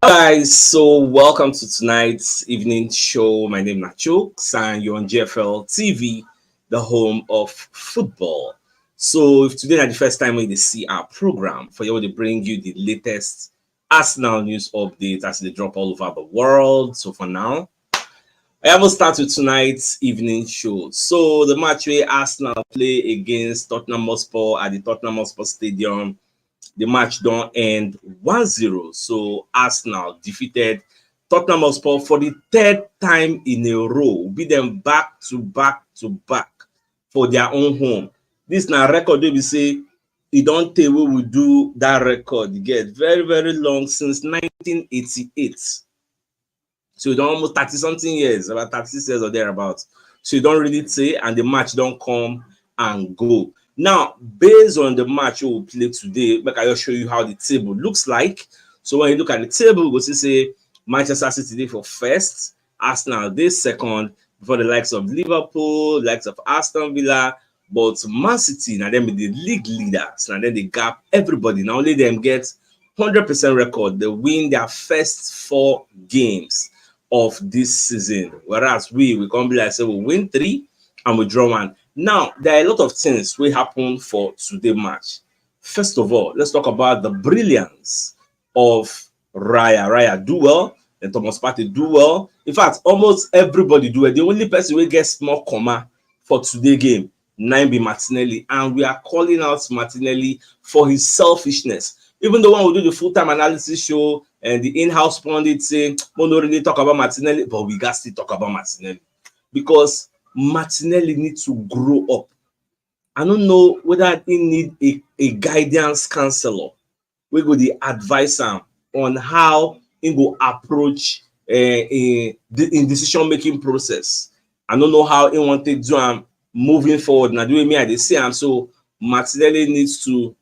Guys, so welcome to tonight's evening show. My name is CHUKS and you're on GFL TV, the home of football. So if today is the first time we see our program, for you to bring you the latest Arsenal news updates as they drop all over the world. So for now, I haven't started tonight's evening show. So the match where Arsenal play against Tottenham Hotspur at the Tottenham Hotspur Stadium, the match don't end 1-0. So Arsenal defeated Tottenham Hotspur for the third time in a row, beat them back to back for their own home. This now record we say it don't tell we will do that record. You get very long since 1988. So you don't almost 30 something years, about 36 years or thereabouts. So you don't really say, and the match don't come and go. Now, based on the match we will play today, I will show you how the table looks like. So when you look at the table, we'll see Manchester City today for first, Arsenal this second, before the likes of Liverpool, likes of Aston Villa, but Man City, now them be the league leaders, and then they gap everybody. Now only them get 100% record. They win their first 4 games of this season, whereas we come be like say we win 3 and we draw 1. Now there are a lot of things will happen for today match. First of all, let's talk about the brilliance of Raya do well, and Thomas Partey do well. In fact, almost everybody do well. The only person will get small comma for today game 9 be Martinelli, and we are calling out Martinelli for his selfishness. Even the one who do the full-time analysis show and the in-house pundits say, we don't really talk about Martinelli, but we got to talk about Martinelli because Martinelli needs to grow up. I don't know whether he need a guidance counselor. We go the advise him on how he go approach in decision-making process. I don't know how he want to do him moving forward. Now, the way me I dey see him, so Martinelli needs to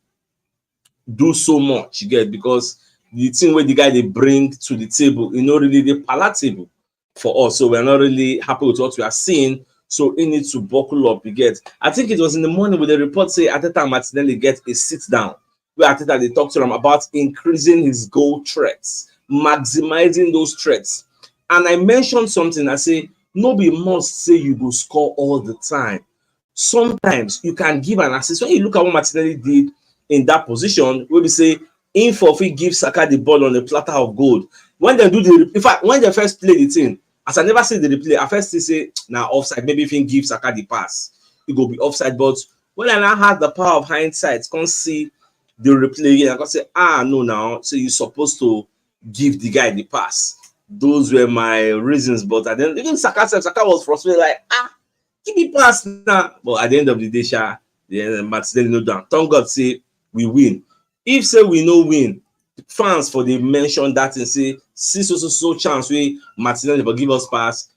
do so much, you get, because the thing where the guy they bring to the table, not really the palatable for us. So we're not really happy with what we are seeing. So he needs to buckle up, you get. I think it was in the morning with the report say Ateta Martinelli get a sit down where Ateta they talk to him about increasing his goal threats, maximizing those threats. And I mentioned something, I say, nobody must say you go score all the time. Sometimes you can give an assist. When you look at what Martinelli did in that position, where we say if he gives Saka the ball on a platter of gold. When they do in fact, when they first play the thing, as I never see the replay, I first say now offside. Maybe if he gives Saka the pass, it go be offside. But when I now have the power of hindsight, can't see the replay again, I can say, no, now so you're supposed to give the guy the pass. Those were my reasons. But at the end, even Saka was frustrated, like give me pass now. But at the end of the day, the Martinelli no down. Thank God say we win. If say we no win, fans for they mention that and say see so chance we Martinelli but give us pass.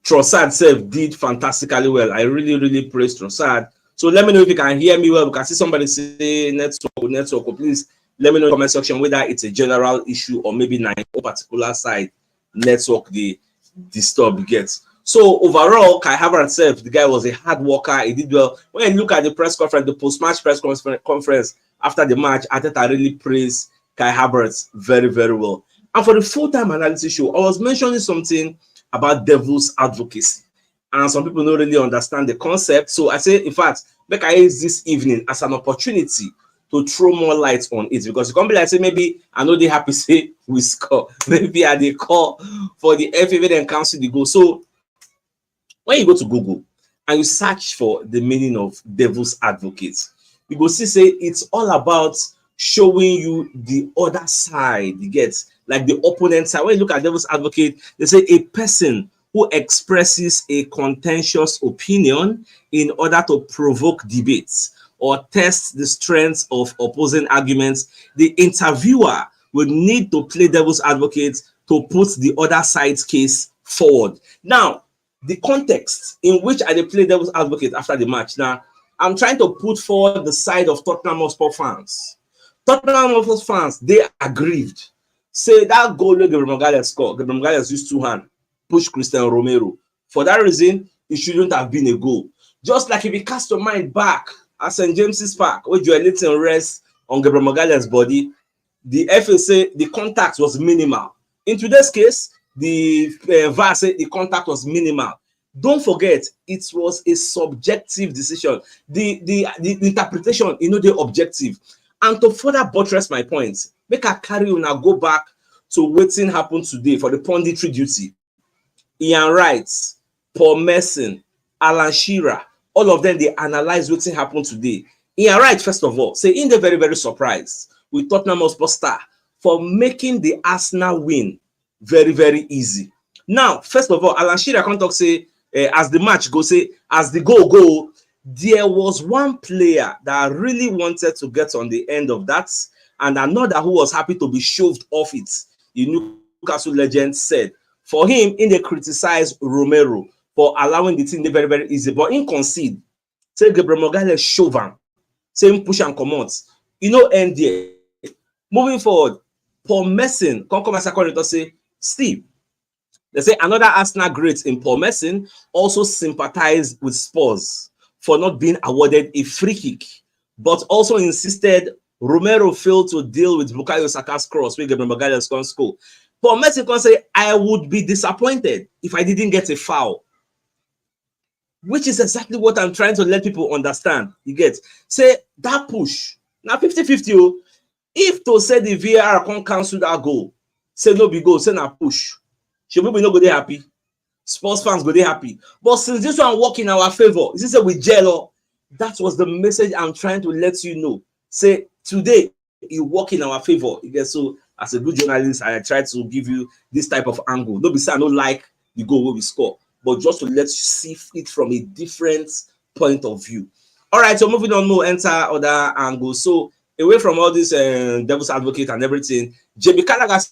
Trossard self did fantastically well. I really praise Trossard. So let me know if you can hear me well. We can see somebody say network. Please let me know in the comment section whether it's a general issue or maybe na a particular side network the disturb gets. So overall, Kai Havertz self, the guy was a hard worker. He did well. When you look at the press conference, the post-match press conference after the match, Arteta really praised Kai Havertz very well. And for the full-time analysis show, I was mentioning something about devil's advocacy, and some people don't really understand the concept. So I say, in fact, make I use this evening as an opportunity to throw more light on it, because you can't be like say maybe I know they happy say we score, maybe I they call for the FA and cancel the goal. So when you go to Google and you search for the meaning of devil's advocate, you go see say it's all about showing you the other side. You get, like the opponent side. When you look at devil's advocate, they say a person who expresses a contentious opinion in order to provoke debates or test the strength of opposing arguments. The interviewer will need to play devil's advocate to put the other side's case forward. Now, the context in which I play devil's advocate after the match. Now, I'm trying to put forward the side of Tottenham Hotspur fans. Tottenham Hotspur fans, they aggrieved. Say that goal Gabriel Magalhaes scored. Gabriel Magalhaes used 2 hands, push Christian Romero For that reason, it shouldn't have been a goal. Just like if you cast your mind back at St. James's Park, where Joel Linton rests on Gabriel Magalhaes' body, the FA say the contact was minimal. In today's case, the VAR said the contact was minimal. Don't forget, it was a subjective decision. The interpretation, the objective. And to further buttress my point, make I carry you now go back to wetin happen today for the punditry duty. Ian Wright, Paul Merson, Alan Shearer, all of them, they analyze wetin happen today. Ian Wright, first of all, say in the very, very surprised with Tottenham Hotspur star for making the Arsenal win very, very easy. Now, first of all, Alan Shearer can talk say, as the match go, say, as the goal go, there was one player that really wanted to get on the end of that, and another who was happy to be shoved off it. The Newcastle legend said, for him, they criticized Romero for allowing the thing very, very easy, but in concede, say Gabriel Magalhaes shove him, say him push and come out. End there. Moving forward, Paul Merson come as a say, Steve, they say another Arsenal great in Paul Merson also sympathized with Spurs for not being awarded a free kick, but also insisted Romero failed to deal with Bukayo Saka's cross where Gabriel Magalhaes can score. Paul Merson can say, I would be disappointed if I didn't get a foul. Which is exactly what I'm trying to let people understand. You get, say that push. Now 50-50. If to say the VAR can't cancel that goal, say no be goal, say na push. Should we not go there happy? Sports fans go there happy. But since this one work in our favor, this is with jello. That was the message I'm trying to let you know. Say today it work in our favor. You get, so as a good journalist, I try to give you this type of angle. No be say I don't like the goal where we score, but just to let you see it from a different point of view. All right, so moving on, we'll enter other angles. So away from all this devil's advocate and everything, JB Callagher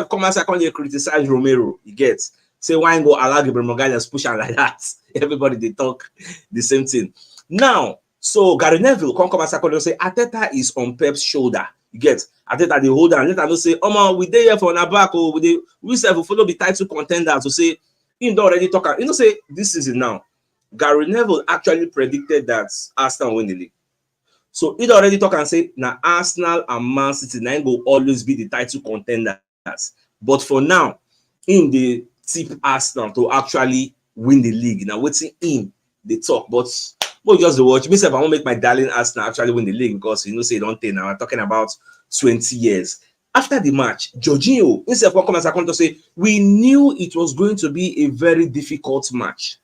come and secondly criticize Romero. You get, say why go allow Gabriel Magalhaes push and like that. Everybody they talk the same thing. Now, so Gary Neville come and secondly say Arteta is on Pep's shoulder. You get, Arteta the holder and let them say, we dey here for back or we say we follow the title contenders to say him don't already talk. Say this season now. Gary Neville actually predicted that Arsenal win the league. So he already talk and say now Arsenal and Man City now go always be the title contenders. But for now, in the tip Arsenal to actually win the league. Now waiting in the talk, but we'll just watch. Me say I won't make my darling Arsenal actually win the league because say don't take now. I'm talking about 20 years. After the match, Jorginho instead of come as I come to say we knew it was going to be a very difficult match.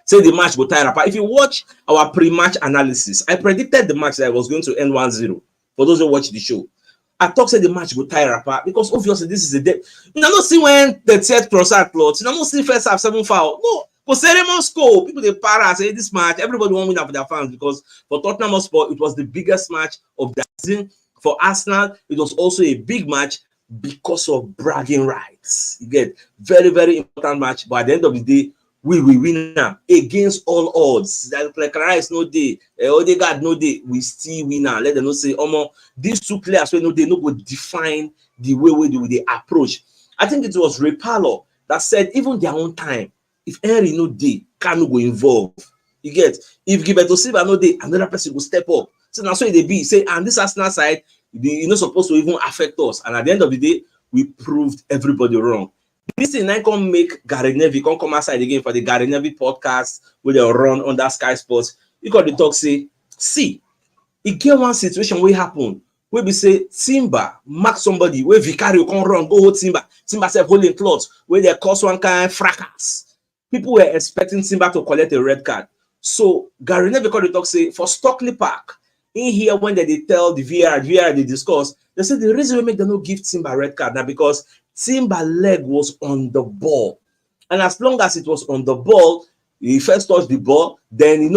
Say the match will tire apart. If you watch our pre-match analysis, I predicted the match that was going to end 1-0. For those who watch the show, I thought say the match will tire apart because obviously this is a day. You know, not see when the third cross-out plot. You know, not see first half 7 foul. No, because ceremony score. People they para say this match. Everybody want win for their fans because for Tottenham Hotspur it was the biggest match of the season. For Arsenal, it was also a big match because of bragging rights. You get very, very important match. But at the end of the day, we win now against all odds. Like Rice no day, Odegaard no day, we still win now. Let them not say, these two players no day no go define the way they approach. I think it was Ray Parlour that said even their own time, if Henry no day, can no go involve. You get, if Gilberto Silva no day, another person will step up. So now so they be say, and this Arsenal side, you're not supposed to even affect us. And at the end of the day, we proved everybody wrong. This thing I can make Gary Neville come outside again for the Gary Neville podcast where they run under Sky Sports. You got the talk say, see, it get one situation where happen where we say Timber mark somebody where Vicario can run go hold Timber self holding cloth where they cause one kind of fracas. People were expecting Timber to collect a red card. So Gary Neville got the talk say for Stockley Park in here when they tell the VAR they discuss, they say the reason we make them no give Timber a red card now because Timber leg was on the ball, and as long as it was on the ball, he first touched the ball, then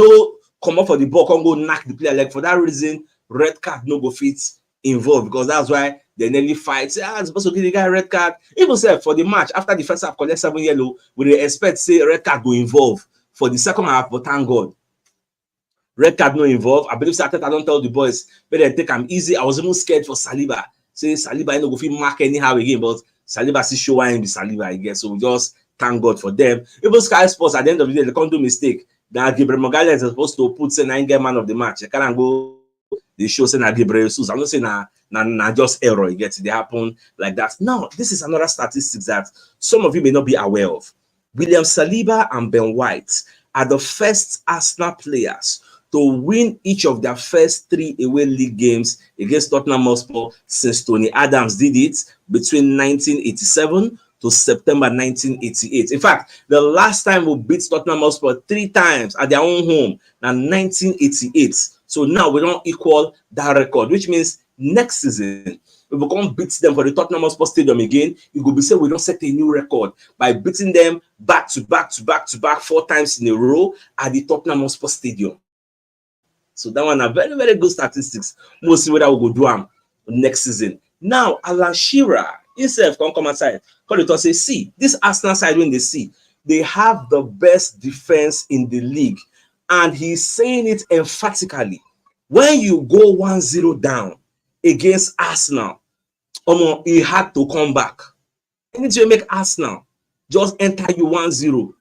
come up for the ball, come go knock the player leg. For that reason, red card no go fit involved because that's why they nearly fight. Say, it's supposed to give the guy a red card. Even say for the match after the first half collect 7 yellow, we expect say red card go involve for the second half, but thank God. Red card no involved. I believe Arteta don't tell the boys, but they take them easy. I was even scared for Saliba. Say Saliba no go fit mark anyhow again, but Saliba still show why him be Saliba again. So we just Thank God for them. Even Sky Sports, at the end of the day, they can't do mistake. Now Gabriel Magalhaes is supposed to put say 9 man of the match. They can't go. They show say na Gabriel Jesus. I'm not saying na just error. You get it? They happen like that. Now, this is another statistics that some of you may not be aware of. William Saliba and Ben White are the first Arsenal players to win each of their first 3 away league games against Tottenham Hotspur since Tony Adams did it between 1987 to September 1988. In fact, the last time we beat Tottenham Hotspur 3 times at their own home, now 1988. So now we don't equal that record, which means next season, if we can't beat them for the Tottenham Hotspur Stadium again, it will be said we don't set a new record by beating them back to back 4 times in a row at the Tottenham Hotspur Stadium. So that one are very, very good statistics. We'll see whether we'll go do them next season. Now, Alan Shearer himself come outside. Call it and say, see, this Arsenal side when they see, they have the best defense in the league. And he's saying it emphatically. When you go 1-0 down against Arsenal, he had to come back. Anytime you make Arsenal just enter you 1-0,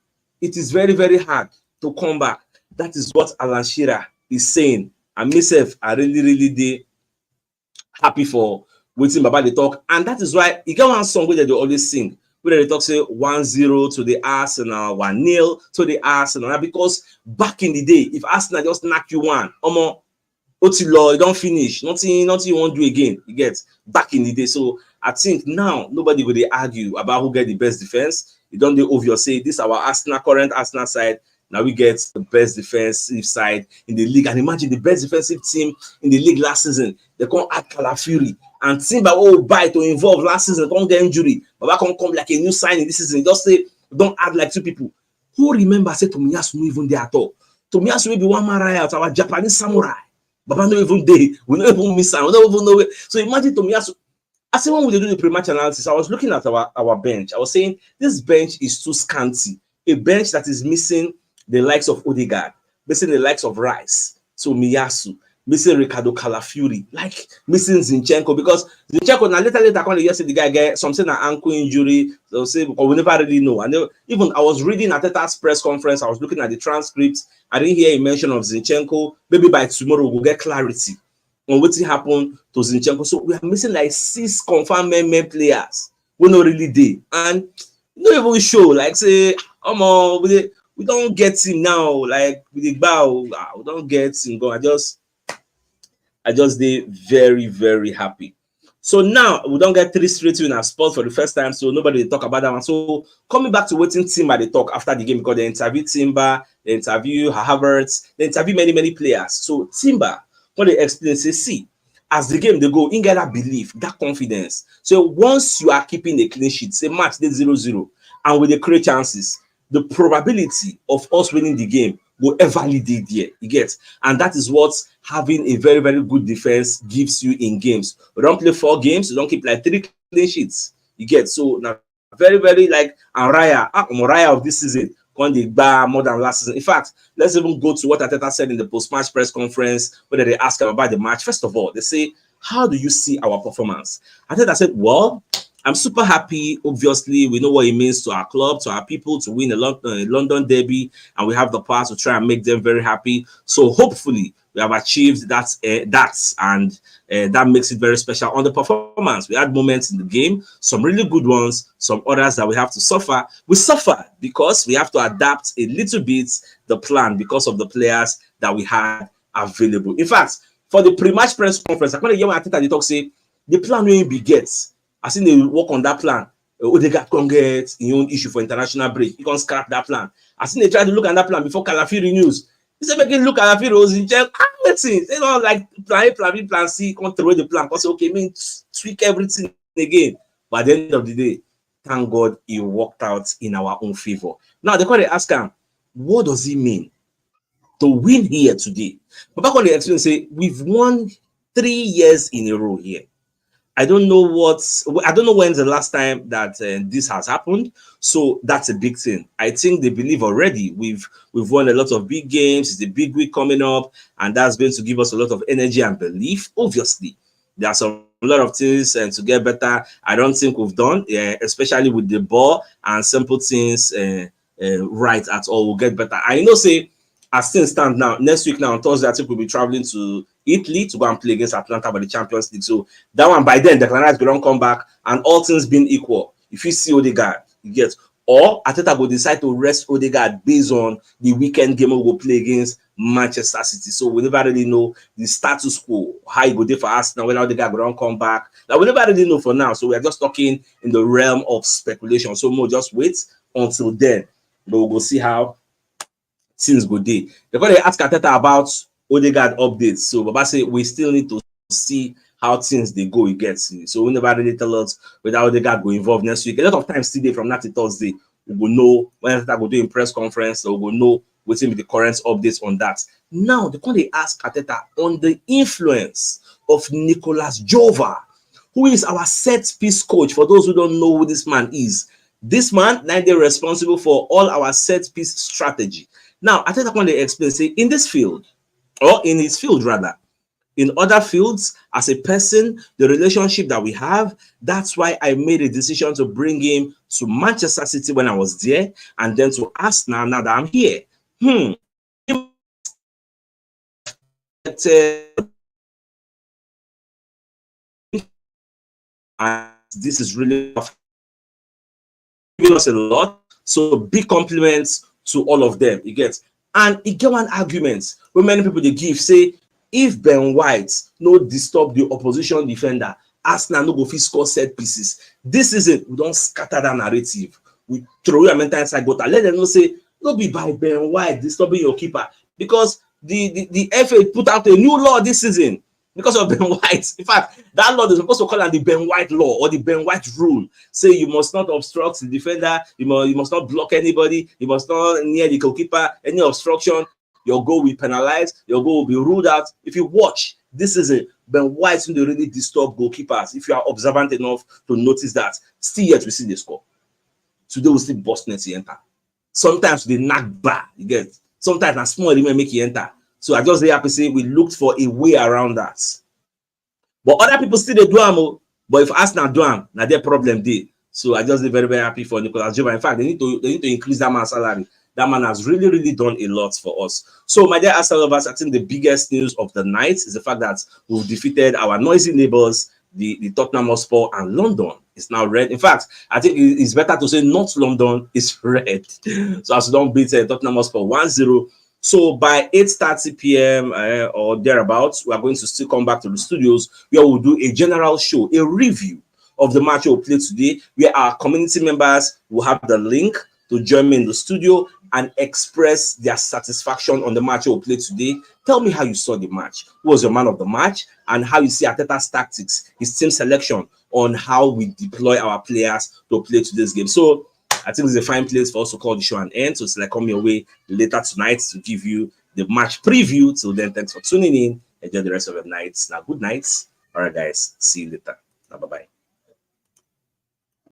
it is very, very hard to come back. That is what Alan Shearer is saying. And myself, I really happy for waiting Baba they talk. And that is why you get one song where they always sing, where they talk say 1-0 to the Arsenal, 1-0 to the Arsenal. Because back in the day, if Arsenal just knock you one, you don't finish, nothing you won't do again. You get back in the day. So I think now nobody will argue about who get the best defense. You don't do obvious say this our Arsenal current Arsenal side. Now we get the best defensive side in the league. And imagine the best defensive team in the league last season. They can't add Calafiori. And Timber buy to involve last season, can't get injury. But I can't come like a new signing this season. Just say, don't add like 2 people. Who remember say Tomiyasu no even there at all? Tomiyasu will be one man right out, our Japanese samurai. Baba no even there. We don't even miss him. We don't even know it. So imagine Tomiyasu. I said when we do the pre-match analysis, I was looking at our bench. I was saying this bench is too scanty. A bench that is missing the likes of Odegaard, missing the likes of Rice, so Miyasu, missing Ricardo Calafiori, like missing Zinchenko, because Zinchenko now later when you see the guy get something an ankle injury, they'll say because we never really know. And even I was reading at Teta's press conference, I was looking at the transcripts, I didn't hear a mention of Zinchenko. Maybe by tomorrow we'll get clarity on what happened to Zinchenko. So we are missing like 6 confirmed men players. We're not really there, and not even show like say we don't get him now, like with the bow, we don't get him going. I just did very, very happy. So now we don't get 3 straight win as sports for the first time, so nobody talk about that one. So coming back to waiting Timber, they talk after the game because they interview Timber, they interview Havertz, they interview many players. So Timber, what they explain, say, see, as the game they go, in get that belief, that confidence. So once you are keeping a clean sheet, say match day 0-0, and with the create chances, the probability of us winning the game will ever lead there, you get, and that is what having a very, very good defense gives you in games. We don't play 4 games, we don't keep like 3 clean sheets, you get. So now very, very like Raya of this season, on the bar more than last season. In fact, let's even go to what Ateta said in the post-match press conference, where they ask him about the match. First of all, they say, how do you see our performance? Ateta said, well, I'm super happy. Obviously, we know what it means to our club, to our people, to win a London derby, and we have the power to try and make them very happy. So hopefully, we have achieved that, and that makes it very special. On the performance, we had moments in the game, some really good ones, some others that we have to suffer. We suffer because we have to adapt a little bit the plan because of the players that we had available. In fact, for the pre-match press conference, I hear when Ateta talk say the plan will be gets. I think they work on that plan. Odegaard can get his own issue for international break. You can scrap that plan. I think they try to look at that plan before Calafiori news. He said, making look at Calafiori was in jail. They don't like plan A, plan B, plan C, can't throw the plan. Because okay, tweak everything again. But at the end of the day, thank God it worked out in our own favor. Now they call ask him, what does it mean to win here today? But back on the experience, say we've won 3 years in a row here. I don't know when's the last time that this has happened. So that's a big thing. I think they believe already we've won a lot of big games. It's a big week coming up, and that's going to give us a lot of energy and belief. Obviously, there are some lot of things and to get better. I don't think we've done, especially with the ball and simple things right at all. We'll get better. I know, say, as things stand now, next week now on Thursday, I think we'll be traveling to Italy to go and play against Atlanta by the Champions League. So that one, by then, the Canadians will come back, and all things being equal, if you see Odegaard, you get, or Ateta will decide to rest Odegaard based on the weekend game we will play against Manchester City. So we never really know the status quo, how it go there for us now, whether Odegaard will come back. Now we never really know for now. So we are just talking in the realm of speculation. So more just wait until then. But we'll go see how things go there. Because they ask Ateta about Odegaard updates. So Baba say we still need to see how things they go, you get. So we never really tell us whether Odegaard go involved next week. A lot of times today from that to Thursday, we will know when Ateta go do in press conference, so we will know what's in the current updates on that. Now they ask Ateta on the influence of Nicolas Jova, who is our set piece coach. For those who don't know who this man is, this man now they're responsible for all our set piece strategy. Now Ateta when they explain, say in this field, or in his field rather, in other fields, as a person, the relationship that we have, that's why I made a decision to bring him to Manchester City when I was there, and then to Arsenal now that I'm here. And this is really giving us a lot. So big compliments to all of them. You get, and it get one argument where many people they give, say, if Ben White no disturb the opposition defender, Arsenal no go fit score set pieces. This is it. We don't scatter that narrative. We throw your mental inside gutter. Let them know, say, no be by Ben White disturbing your keeper, because the FA put out a new law this season because of Ben White. In fact, that law is supposed to call it the Ben White law or the Ben White rule. Say you must not obstruct the defender, you must not block anybody, you must not near the goalkeeper. Any obstruction, your goal will be penalized, your goal will be ruled out. If you watch this season, Ben White will really disturb goalkeepers. If you are observant enough to notice that, still yet we see the score. Today we still bust net enter. Sometimes they knock bar, you get. Sometimes a small remain make you enter. So I just happy to say we looked for a way around that. But other people still they do them, but if Arsenal do them, now their problem there. So I just very, very happy for Nicolas Jova. In fact, they need to increase that man's salary. That man has really, really done a lot for us. So, my dear Arsenal lovers, I think the biggest news of the night is the fact that we've defeated our noisy neighbors, the Tottenham Hotspur, and London is now red. In fact, I think it's better to say not London is red. So, as we don't beat Tottenham Hotspur 1-0. So, by 8:30 p.m. Or thereabouts, we are going to still come back to the studios where we'll do a general show, a review of the match we'll play today, where our community members will have the link to join me in the studio and express their satisfaction on the match we'll play today. Tell me how you saw the match. Who was your man of the match? And how you see Arteta's tactics, his team selection, on how we deploy our players to play today's game. So I think it's a fine place for us to call the show an end. So it's like come your way later tonight to give you the match preview. Till then, thanks for tuning in. Enjoy the rest of the night. Now, good night. All right, guys. See you later. Now, bye-bye.